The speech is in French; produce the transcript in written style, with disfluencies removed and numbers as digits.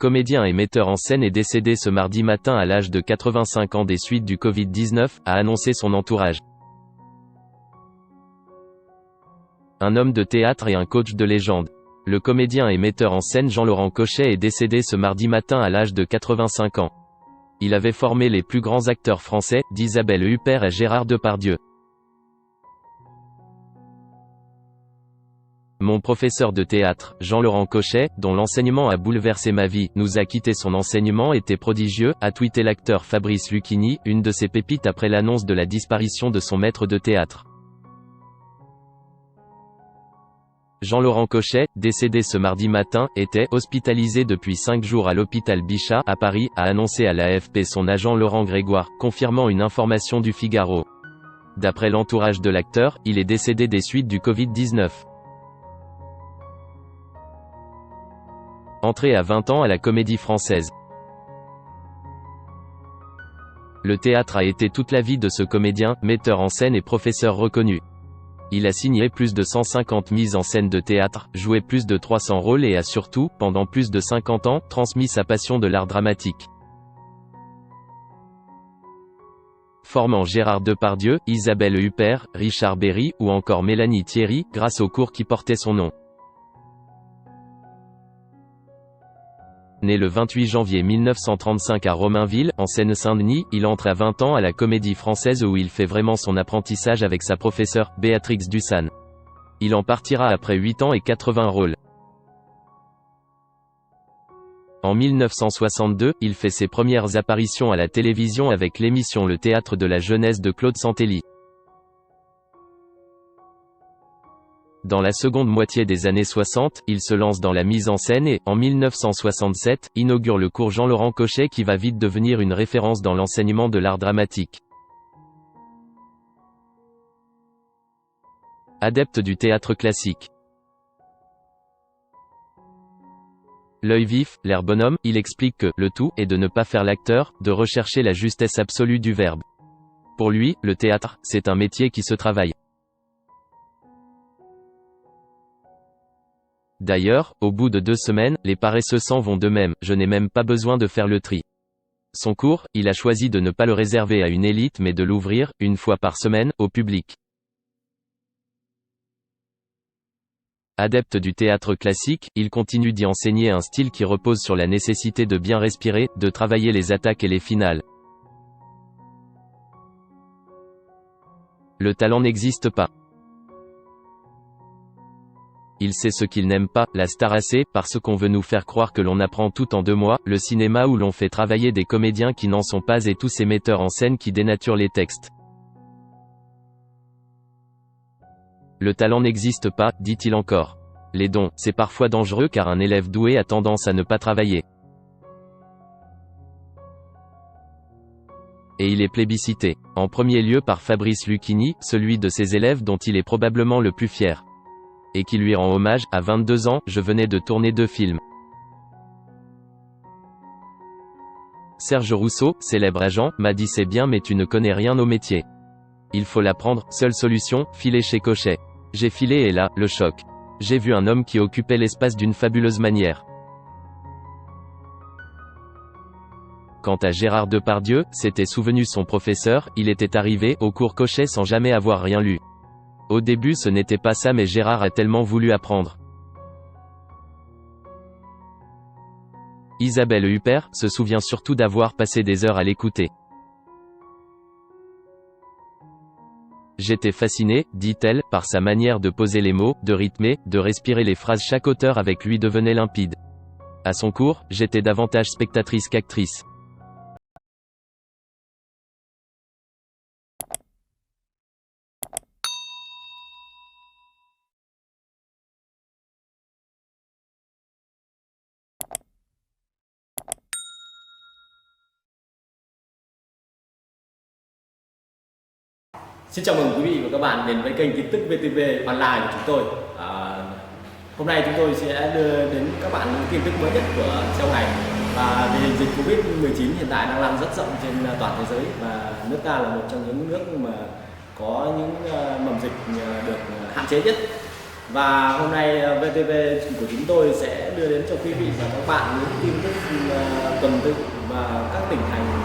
comédien et metteur en scène est décédé ce mardi matin à l'âge de 85 ans des suites du Covid-19, a annoncé son entourage. Un homme de théâtre et un coach de légende. Le comédien et metteur en scène Jean-Laurent Cochet est décédé ce mardi matin à l'âge de 85 ans. Il avait formé les plus grands acteurs français, d'Isabelle Huppert à Gérard Depardieu. Mon professeur de théâtre, Jean-Laurent Cochet, dont l'enseignement a bouleversé ma vie, nous a quitté. Son enseignement était prodigieux, a tweeté l'acteur Fabrice Lucchini, une de ses pépites après l'annonce de la disparition de son maître de théâtre. Jean-Laurent Cochet, décédé ce mardi matin, était hospitalisé depuis 5 jours à l'hôpital Bichat, à Paris, a annoncé à l'AFP son agent Laurent Grégoire, confirmant une information du Figaro. D'après l'entourage de l'acteur, il est décédé des suites du Covid-19. Entré à 20 ans à la Comédie Française. Le théâtre a été toute la vie de ce comédien, metteur en scène et professeur reconnu. Il a signé plus de 150 mises en scène de théâtre, joué plus de 300 rôles et a surtout, pendant plus de 50 ans, transmis sa passion de l'art dramatique. Formant Gérard Depardieu, Isabelle Huppert, Richard Berry, ou encore Mélanie Thierry, grâce aux cours qui portaient son nom. Né le 28 janvier 1935 à Romainville, en Seine-Saint-Denis, il entre à 20 ans à la Comédie Française où il fait vraiment son apprentissage avec sa professeure, Béatrix Dussane. Il en partira après 8 ans et 80 rôles. En 1962, il fait ses premières apparitions à la télévision avec l'émission Le Théâtre de la Jeunesse de Claude Santelli. Dans la seconde moitié des années 60, il se lance dans la mise en scène et, en 1967, inaugure le cours Jean-Laurent Cochet qui va vite devenir une référence dans l'enseignement de l'art dramatique. Adepte du théâtre classique. L'œil vif, l'air bonhomme, il explique que, le tout, est de ne pas faire l'acteur, de rechercher la justesse absolue du verbe. Pour lui, le théâtre, c'est un métier qui se travaille. D'ailleurs, au bout de 2 semaines, les paresseux s'en vont d'eux-mêmes, je n'ai même pas besoin de faire le tri. Son cours, il a choisi de ne pas le réserver à une élite mais de l'ouvrir, une fois par semaine, au public. Adepte du théâtre classique, il continue d'y enseigner un style qui repose sur la nécessité de bien respirer, de travailler les attaques et les finales. Le talent n'existe pas. Il sait ce qu'il n'aime pas, la star assez, parce qu'on veut nous faire croire que l'on apprend tout en 2 mois, le cinéma où l'on fait travailler des comédiens qui n'en sont pas et tous ces metteurs en scène qui dénaturent les textes. Le talent n'existe pas, dit-il encore. Les dons, c'est parfois dangereux car un élève doué a tendance à ne pas travailler. Et il est plébiscité. En premier lieu par Fabrice Lucchini, celui de ses élèves dont il est probablement le plus fier. Et qui lui rend hommage. À 22 ans, je venais de tourner 2 films. Serge Rousseau, célèbre agent, m'a dit c'est bien mais tu ne connais rien au métier. Il faut l'apprendre, seule solution, filer chez Cochet. J'ai filé et là, le choc. J'ai vu un homme qui occupait l'espace d'une fabuleuse manière. Quant à Gérard Depardieu, s'était souvenu son professeur, il était arrivé au cours Cochet sans jamais avoir rien lu. Au début ce n'était pas ça mais Gérard a tellement voulu apprendre. Isabelle Huppert se souvient surtout d'avoir passé des heures à l'écouter. J'étais fascinée, dit-elle, par sa manière de poser les mots, de rythmer, de respirer les phrases. Chaque auteur avec lui devenait limpide. À son cours, j'étais davantage spectatrice qu'actrice. Xin chào mừng quý vị và các bạn đến với kênh tin tức VTV Online của chúng tôi. Hôm nay chúng tôi sẽ đưa đến các bạn những tin tức mới nhất của trong ngày. Và tình hình dịch Covid-19 hiện tại đang lan rất rộng trên toàn thế giới và nước ta là một trong những nước mà có những mầm dịch được hạn chế nhất. Và hôm nay VTV của chúng tôi sẽ đưa đến cho quý vị và các bạn những tin tức tuần tự và các tỉnh thành